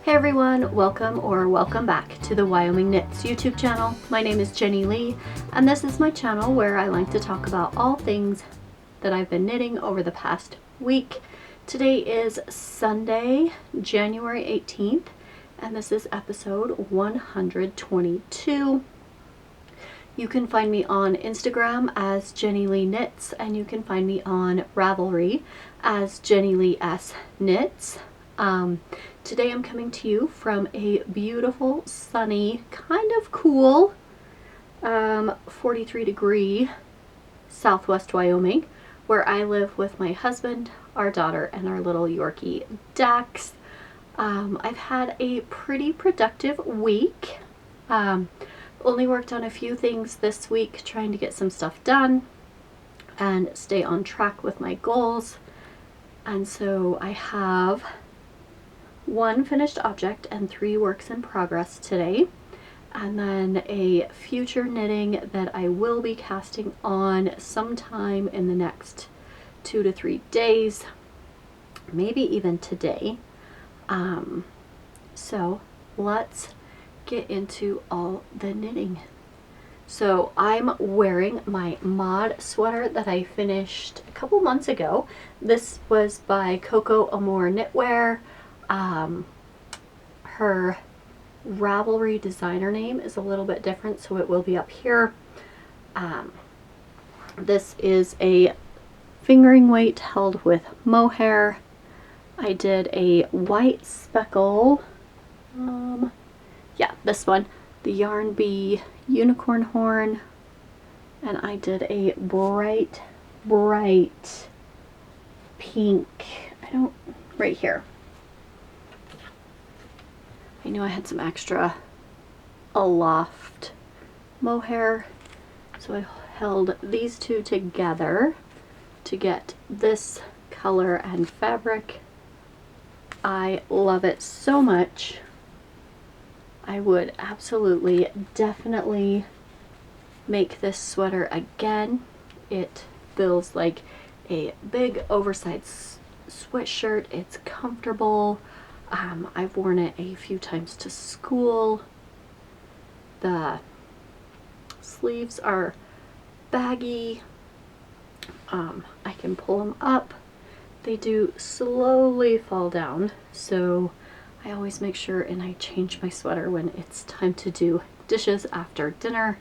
Hey everyone, welcome back to the Wyoming Knits YouTube channel. My name is Jenny Lee, and this is my channel where I like to talk about all things that I've been knitting over the past week. Today is Sunday, January 18th, and this is episode 122. You can find me on Instagram as Jenny Lee Knits, and you can find me on Ravelry as Jenny Lee S Knits. Today I'm coming to you from a beautiful, sunny, kind of cool 43-degree southwest Wyoming, where I live with my husband, our daughter, and our little Yorkie Dax. I've had a pretty productive week. Only worked on a few things this week, trying to get some stuff done and stay on track with my goals. And so I have one finished object and 3 works in progress today, and then a future knitting that I will be casting on sometime in the next 2 to 3 days, maybe even today. So let's get into all the knitting. So I'm wearing my Maude sweater that I finished a couple months ago. This was by Coco Amore Knitwear. Her Ravelry designer name is a little bit different, so it will be up here. This is a fingering weight held with mohair. I did a white speckle, yeah, this one, the Yarn Bee unicorn horn, and I did a bright pink, right here. I knew I had some extra aloft mohair, so I held these two together to get this color and fabric. I love it so much. I would absolutely, definitely make this sweater again. It feels like a big oversized sweatshirt. It's comfortable. I've worn it a few times to school. The sleeves are baggy. I can pull them up. They do slowly fall down, so I always make sure and I change my sweater when it's time to do dishes after dinner.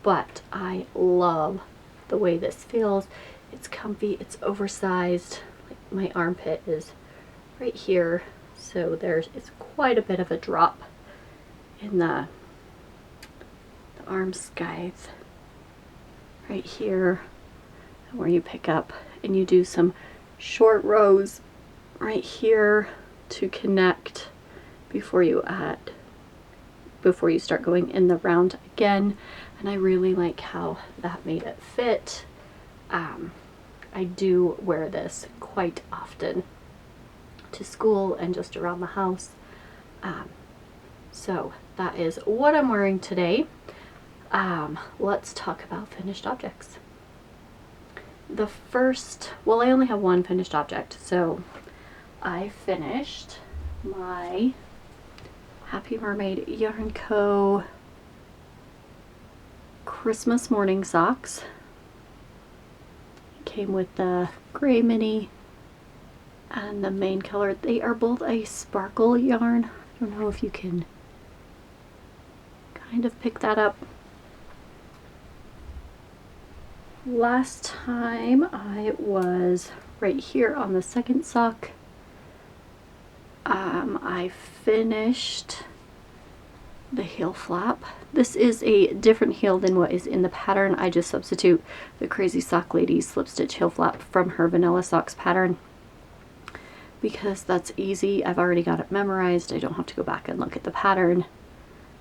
But I love the way this feels. It's comfy, it's oversized. Like my armpit is right here, so it's quite a bit of a drop in the arm scythe right here, where you pick up and you do some short rows right here to connect before you start going in the round again. And I really like how that made it fit. I do wear this quite often to school and just around the house. So that is what I'm wearing today. Let's talk about finished objects. The first, well, I only have one finished object, so I finished my Happy Mermaid Yarn Co. Christmas morning socks. It came with the gray mini and the main color. They are both a sparkle yarn. I don't know if you can kind of pick that up. Last time I was right here on the second sock. I finished the heel flap. This is a different heel than what is in the pattern. I just substitute the Crazy Sock Lady slip stitch heel flap from her Vanilla Socks pattern, because that's easy. I've already got it memorized. I don't have to go back and look at the pattern.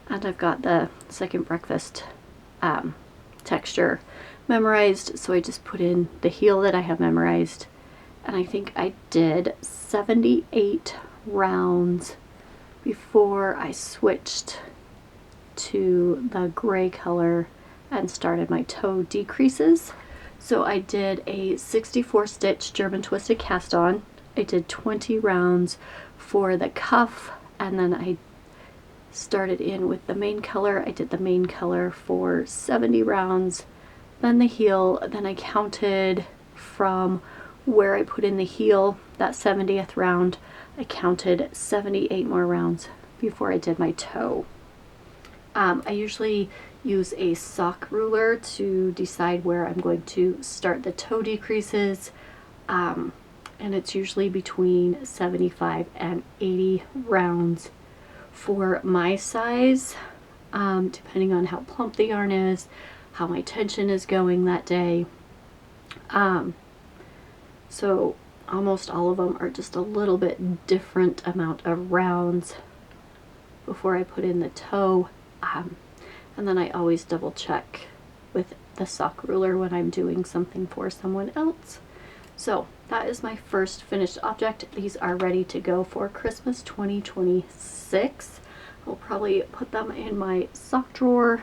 And I've got the second breakfast texture memorized, so I just put in the heel that I have memorized. And I think I did 78 rounds before I switched to the gray color and started my toe decreases. So I did a 64 stitch German twisted cast on. I did 20 rounds for the cuff, and then I started in with the main color. I did the main color for 70 rounds, then the heel, then I counted from where I put in the heel, that 70th round, I counted 78 more rounds before I did my toe. I usually use a sock ruler to decide where I'm going to start the toe decreases, and it's usually between 75 and 80 rounds for my size, depending on how plump the yarn is, how my tension is going that day. So almost all of them are just a little bit different amount of rounds before I put in the toe. And then I always double check with the sock ruler when I'm doing something for someone else. So that is my first finished object. These are ready to go for Christmas 2026. I'll probably put them in my sock drawer.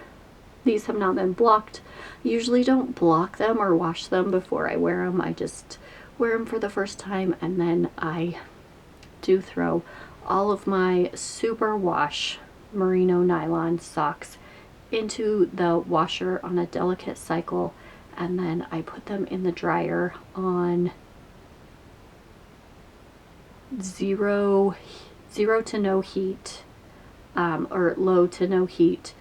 These have not been blocked. I usually don't block them or wash them before I wear them. I just wear them for the first time, and then I do throw all of my super wash merino nylon socks into the washer on a delicate cycle, and then I put them in the dryer on zero to no heat, or low to no heat,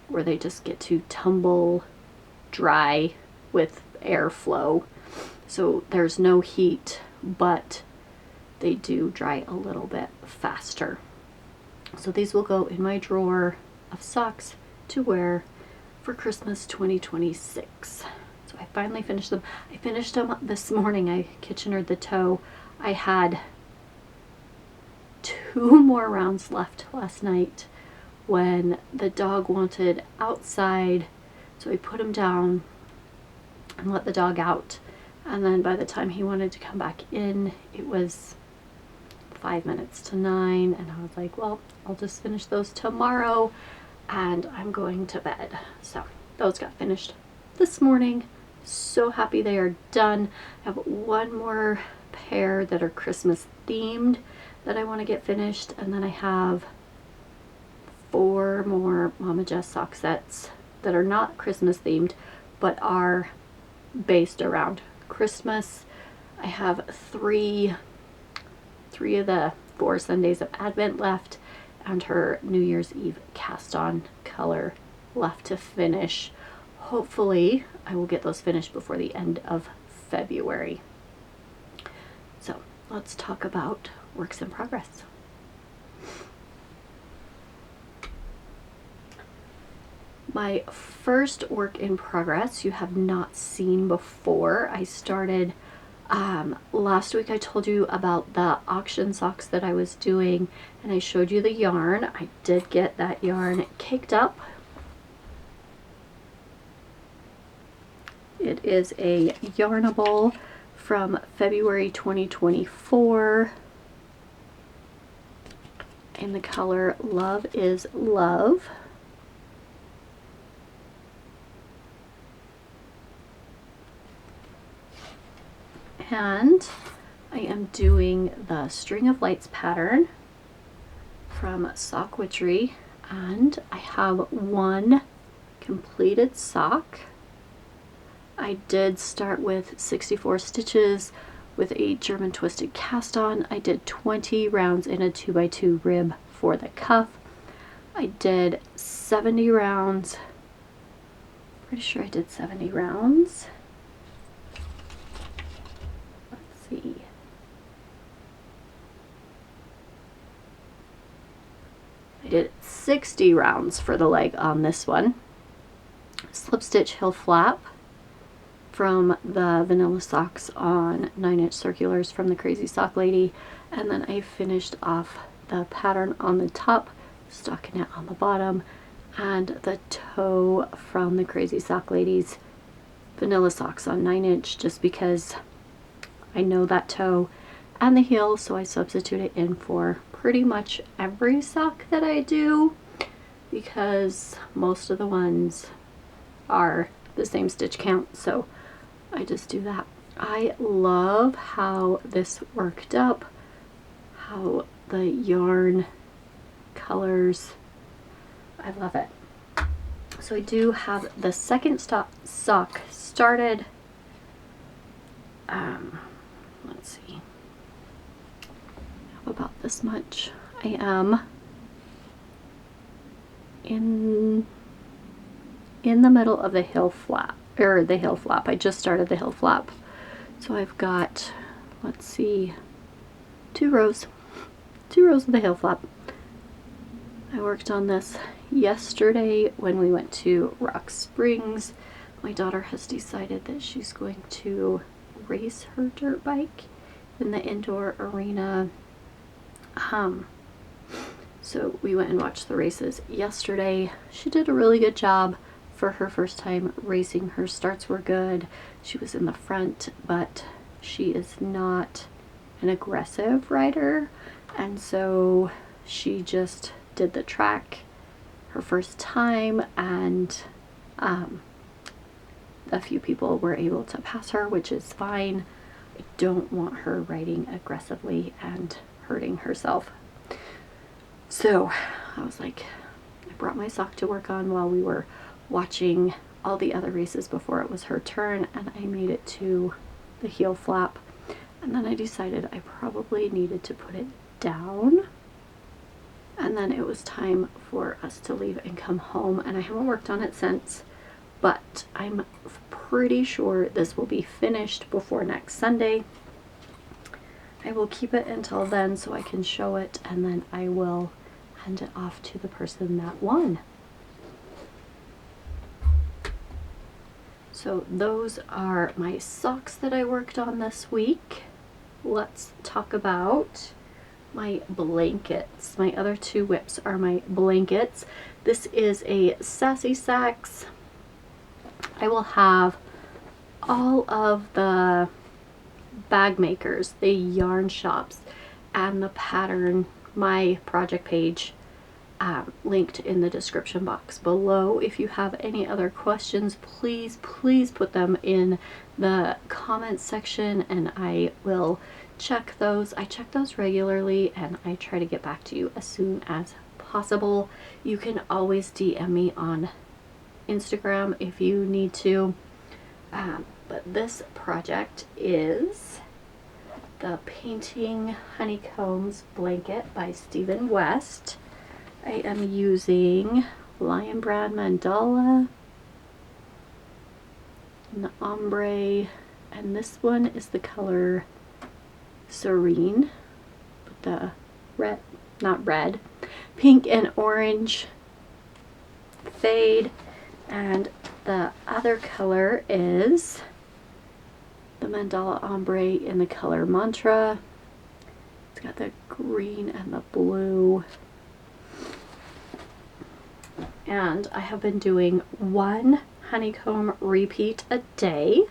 where they just get to tumble dry with airflow. So there's no heat, but they do dry a little bit faster. So these will go in my drawer of socks to wear for Christmas 2026. So I finally finished them. I finished them this morning. I kitchenered the toe. I had 2 more rounds left last night when the dog wanted outside. So I put him down and let the dog out. And then by the time he wanted to come back in, it was 5 minutes to 9, and I was like, well, I'll just finish those tomorrow, and I'm going to bed. So those got finished this morning. So happy they are done. I have 1 more pair that are Christmas themed that I want to get finished, and then I have 4 more Mama Jess sock sets that are not Christmas themed but are based around Christmas. I have 3 of the 4 Sundays of Advent left, and her New Year's Eve cast on color left to finish. Hopefully I will get those finished before the end of February. So let's talk about works in progress. My first work in progress you have not seen before. I started last week. I told you about the auction socks that I was doing, and I showed you the yarn. I did get that yarn caked up. It is a Yarnable from February 2024 in the color Love is Love. And I am doing the String of Lights pattern from Sock Witchery, and I have 1 completed sock. I did start with 64 stitches with a German twisted cast on. I did 20 rounds in a 2x2 rib for the cuff. I did 70 rounds. Pretty sure I did 70 rounds. See. I did 60 rounds for the leg on this one. Slip stitch heel flap from the vanilla socks on 9-inch circulars from the Crazy Sock Lady, and then I finished off the pattern on the top, stockinette on the bottom, and the toe from the Crazy Sock Lady's vanilla socks on 9-inch, just because I know that toe and the heel, so I substitute it in for pretty much every sock that I do, because most of the ones are the same stitch count, so I just do that. I love how this worked up, how the yarn colors, I love it. So I do have the second sock started. Let's see, I have about this much. I am in the middle of the heel flap, or the heel flap. I just started the heel flap. So I've got, let's see, two rows of the heel flap. I worked on this yesterday when we went to Rock Springs. My daughter has decided that she's going to race her dirt bike in the indoor arena. So we went and watched the races yesterday. She did a really good job for her first time racing. Her starts were good. She was in the front, but she is not an aggressive rider, and so she just did the track her first time, and a few people were able to pass her, which is fine. I don't want her riding aggressively and hurting herself. So I was like, I brought my sock to work on while we were watching all the other races before it was her turn, and I made it to the heel flap, and then I decided I probably needed to put it down, and then it was time for us to leave and come home, and I haven't worked on it since, but I'm pretty sure this will be finished before next Sunday. I will keep it until then so I can show it, and then I will hand it off to the person that won. So those are my socks that I worked on this week. Let's talk about my blankets. My other two whips are my blankets. This is a Sassy Sacks. I will have all of the bag makers, the yarn shops, and the pattern, my project page, linked in the description box below. If you have any other questions, please put them in the comments section, and I will check those. I check those regularly, and I try to get back to you as soon as possible. You can always DM me on Instagram if you need to. But this project is the Painting Honeycombs blanket by Stephen West. I am using Lion Brand Mandala and the Ombre, and this one is the color Serene, with the red, not red, pink and orange fade, and the other color is the Mandala Ombre in the color Mantra. It's got the green and the blue. And I have been doing one honeycomb repeat a day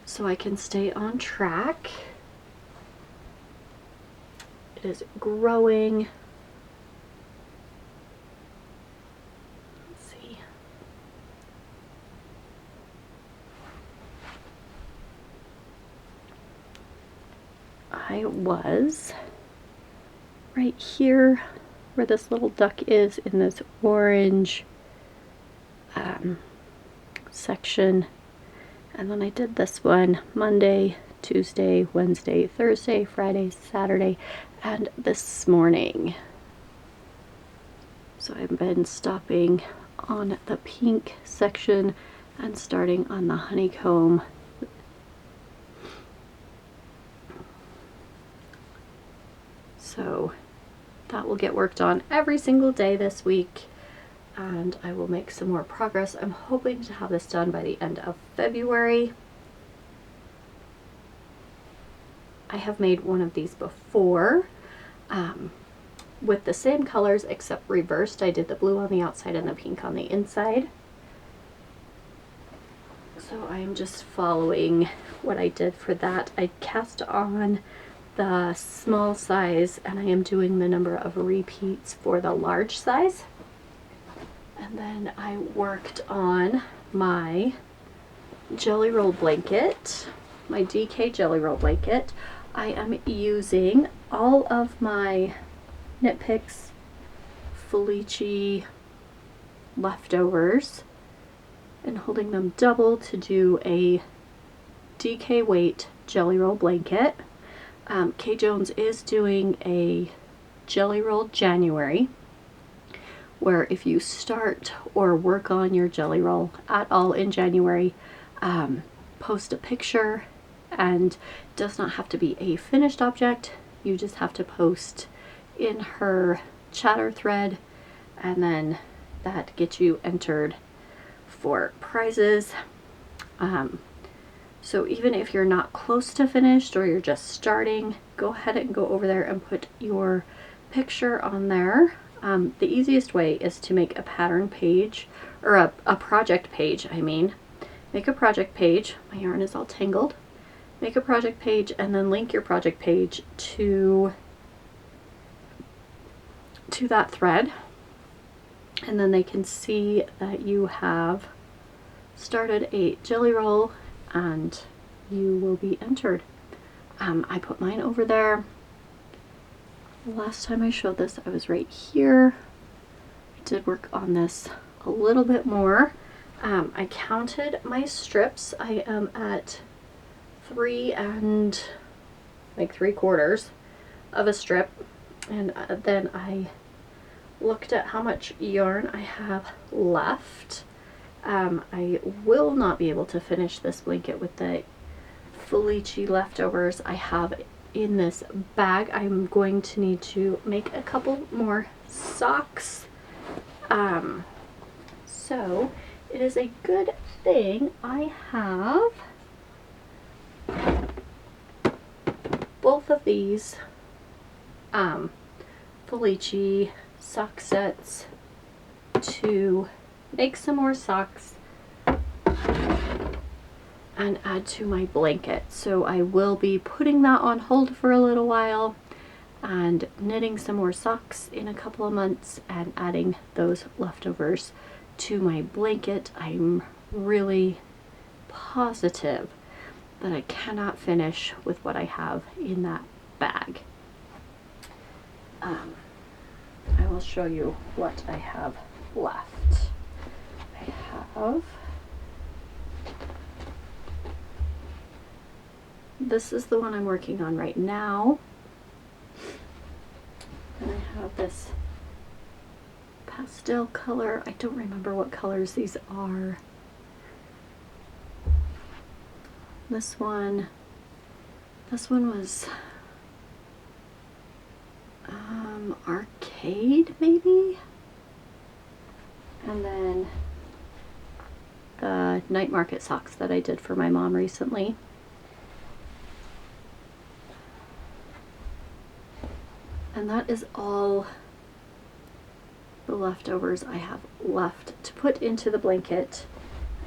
so I can stay on track. It is growing. Let's see. I was right here where this little duck is in this orange section, and then I did this one Monday, Tuesday, Wednesday, Thursday, Friday, Saturday, and this morning. So I've been stopping on the pink section and starting on the honeycomb. So that will get worked on every single day this week, and I will make some more progress. I'm hoping to have this done by the end of February. I have made one of these before with the same colors except reversed. I did the blue on the outside and the pink on the inside. So I am just following what I did for that. I cast on the small size, and I am doing the number of repeats for the large size. And then I worked on my jelly roll blanket, my DK jelly roll blanket. I am using all of my Knit Picks Felici leftovers and holding them double to do a DK weight jelly roll blanket. Kay Jones is doing a jelly roll January, where if you start or work on your jelly roll at all in January, post a picture, and it does not have to be a finished object. You just have to post in her chatter thread, and then that gets you entered for prizes. So even if you're not close to finished or you're just starting, go ahead and go over there and put your picture on there. The easiest way is to make a pattern page, or a project page, I mean. Make a project page. My yarn is all tangled. Make a project page and then link your project page to that thread. And then they can see that you have started a jelly roll and you will be entered. I put mine over there. Last time I showed this, I was right here. I did work on this a little bit more. I counted my strips. I am at 3 3/4 of a strip, and then I looked at how much yarn I have left. I will not be able to finish this blanket with the Felici leftovers I have in this bag. I'm going to need to make a couple more socks. So it is a good thing I have both of these Felici sock sets to make some more socks and add to my blanket. So I will be putting that on hold for a little while and knitting some more socks in a couple of months and adding those leftovers to my blanket. I'm really positive that I cannot finish with what I have in that bag. I will show you what I have left. I have, this is the one I'm working on right now, and I have this pastel color. I don't remember what colors these are. This one was arcade maybe, and then the night market socks that I did for my mom recently. And that is all the leftovers I have left to put into the blanket.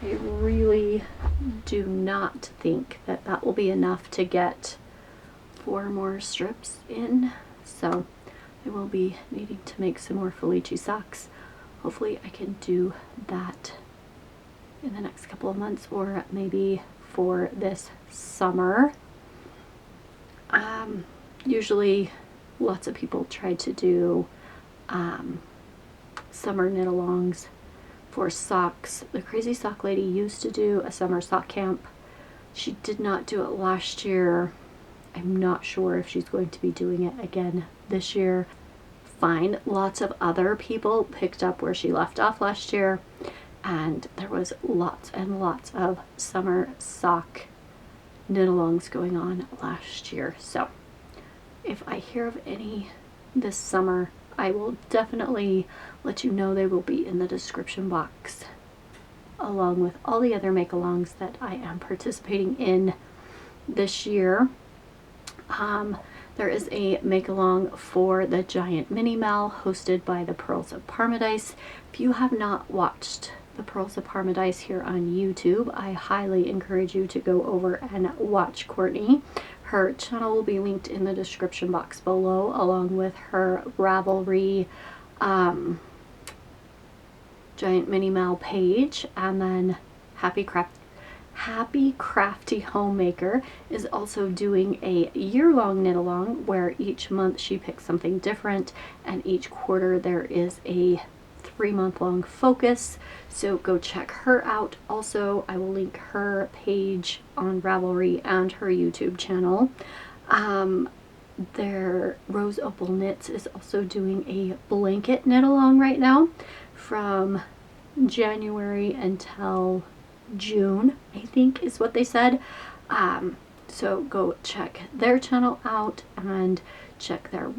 I really do not think that that will be enough to get 4 more strips in, so I will be needing to make some more Felici socks. Hopefully I can do that in the next couple of months, or maybe for this summer. Usually lots of people try to do summer knit-alongs for socks. The Crazy Sock Lady used to do a summer sock camp. She did not do it last year. I'm not sure if she's going to be doing it again this year. Fine. Lots of other people picked up where she left off last year, and there was lots and lots of summer sock knit-alongs going on last year. So if I hear of any this summer, I will definitely let you know. They will be in the description box, along with all the other make-alongs that I am participating in this year. There is a make-along for the Giant Mini Mal hosted by the Purls of Parmadise. If you have not watched the Purls of Parmadise here on YouTube, I highly encourage you to go over and watch Courtney. Her channel will be linked in the description box below, along with her Ravelry Giant Mini Mal page, and then Happy Happy Crafty Homemaker is also doing a year-long knit along where each month she picks something different, and each quarter there is a 3-month-long focus. So go check her out. Also, I will link her page on Ravelry and her YouTube channel. Their Rose Opal Knits is also doing a blanket knit along right now from January until June, I think is what they said. So go check their channel out and check their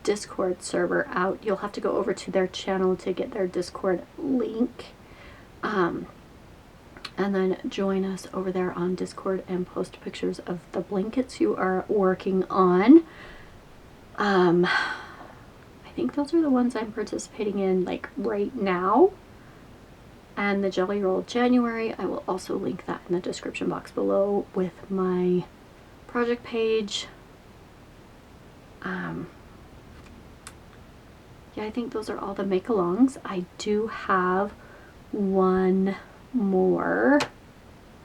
Discord server out. You'll have to go over to their channel to get their Discord link, and then join us over there on Discord and post pictures of the blankets you are working on. I think those are the ones I'm participating in like right now. And the Jelly Roll January, I will also link that in the description box below with my project page. Yeah, I think those are all the Makealongs. I do have one more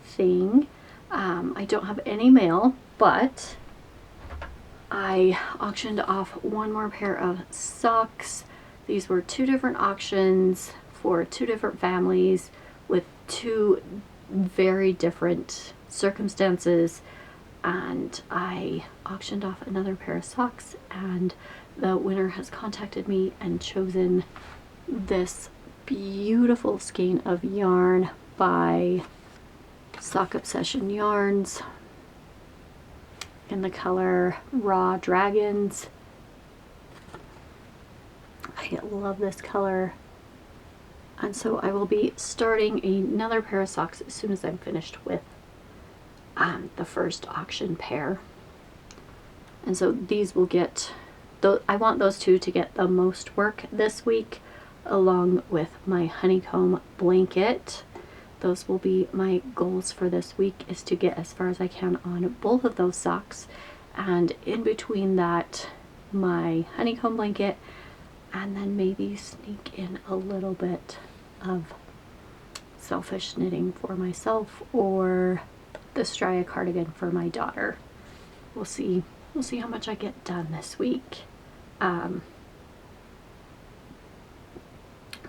thing. I don't have any mail, but I auctioned off one more pair of socks. These were 2 different auctions for 2 different families with 2 very different circumstances, and I auctioned off another pair of socks, and the winner has contacted me and chosen this beautiful skein of yarn by Sock Obsession Yarns in the color Raw Dragons. I love this color. And so I will be starting another pair of socks as soon as I'm finished with the first auction pair. And so these will get, I want those 2 to get the most work this week, along with my honeycomb blanket. Those will be my goals for this week, is to get as far as I can on both of those socks. And in between that, my honeycomb blanket, and then maybe sneak in a little bit of selfish knitting for myself or the Straya cardigan for my daughter. We'll see how much I get done this week.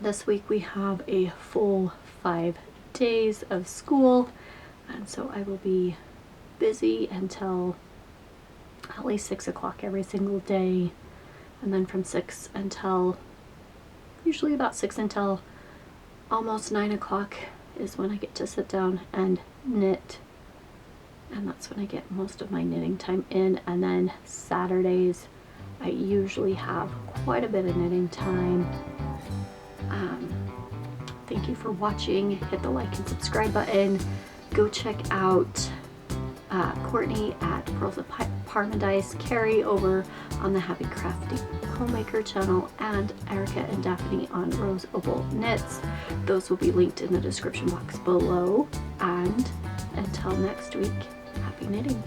This week we have a full 5 days of school, and so I will be busy until at least 6 o'clock every single day, and then from 6 until usually about 6 until almost 9 o'clock is when I get to sit down and knit, and that's when I get most of my knitting time in. And then Saturdays I usually have quite a bit of knitting time. Thank you for watching. Hit the like and subscribe button. Go check out Courtney at Purls of Parmadise, Carrie over on the Happy Crafty Homemaker channel, and Erica and Daphne on Rose Opal Knits. Those will be linked in the description box below. And until next week, happy knitting.